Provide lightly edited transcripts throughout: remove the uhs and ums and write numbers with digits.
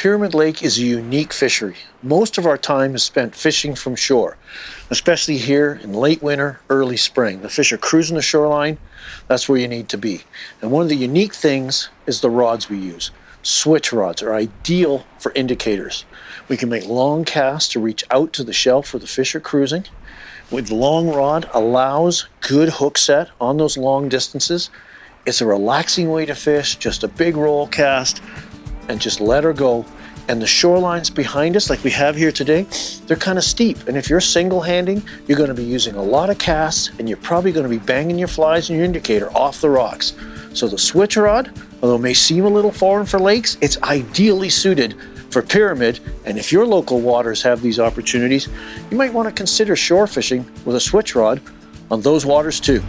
Pyramid Lake is a unique fishery. Most of our time is spent fishing from shore, especially here in late winter, early spring. The fish are cruising the shoreline. That's where you need to be. And one of the unique things is the rods we use. Switch rods are ideal for indicators. We can make long casts to reach out to the shelf where the fish are cruising. With the long rod allows good hook set on those long distances. It's a relaxing way to fish, just a big roll cast, and just let her go. And the shorelines behind us, like we have here today, they're kind of steep. And if you're single-handing, you're going to be using a lot of casts, and you're probably going to be banging your flies and your indicator off the rocks. So the switch rod, although it may seem a little foreign for lakes, it's ideally suited for pyramid. And if your local waters have these opportunities, you might want to consider shore fishing with a switch rod on those waters too.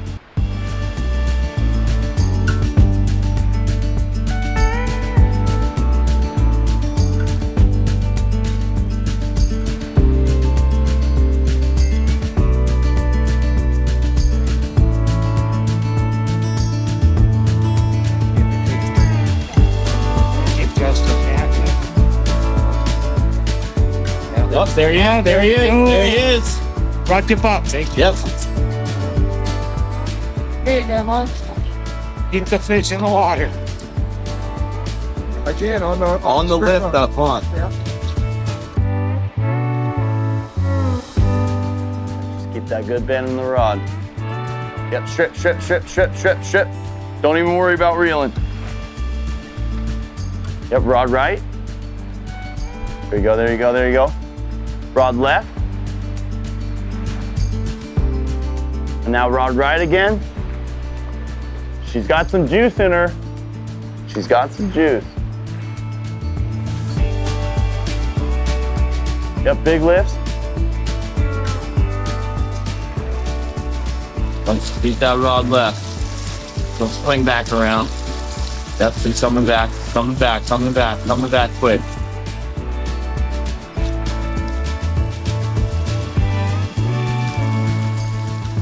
Oh, there he is. There he is. There he is. Rock tip up. Yep. Hey, Grandma. Keep the fish in the water. Again, on the lift up on. Yeah. Just keep that good bend in the rod. Yep, strip, strip, strip, strip, strip, strip. Don't even worry about reeling. Yep, rod right. There you go, there you go, there you go. Rod left. And now rod right again. She's got some juice in her. She's got some juice. Yep, big lifts. Don't beat that rod left. Don't swing back around. Yep, and coming back, coming back, coming back, coming back quick.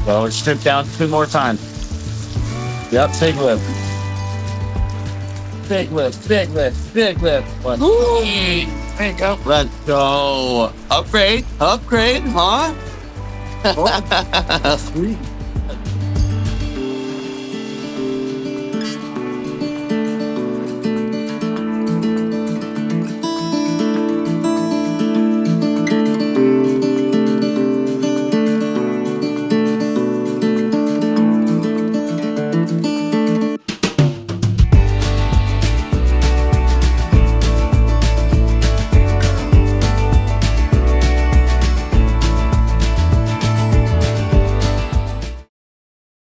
So strip down 2 more times. Yep, big lift. Big lift, big lift, big lift. One. There you go. Let's go. Upgrade, upgrade, huh? Sweet.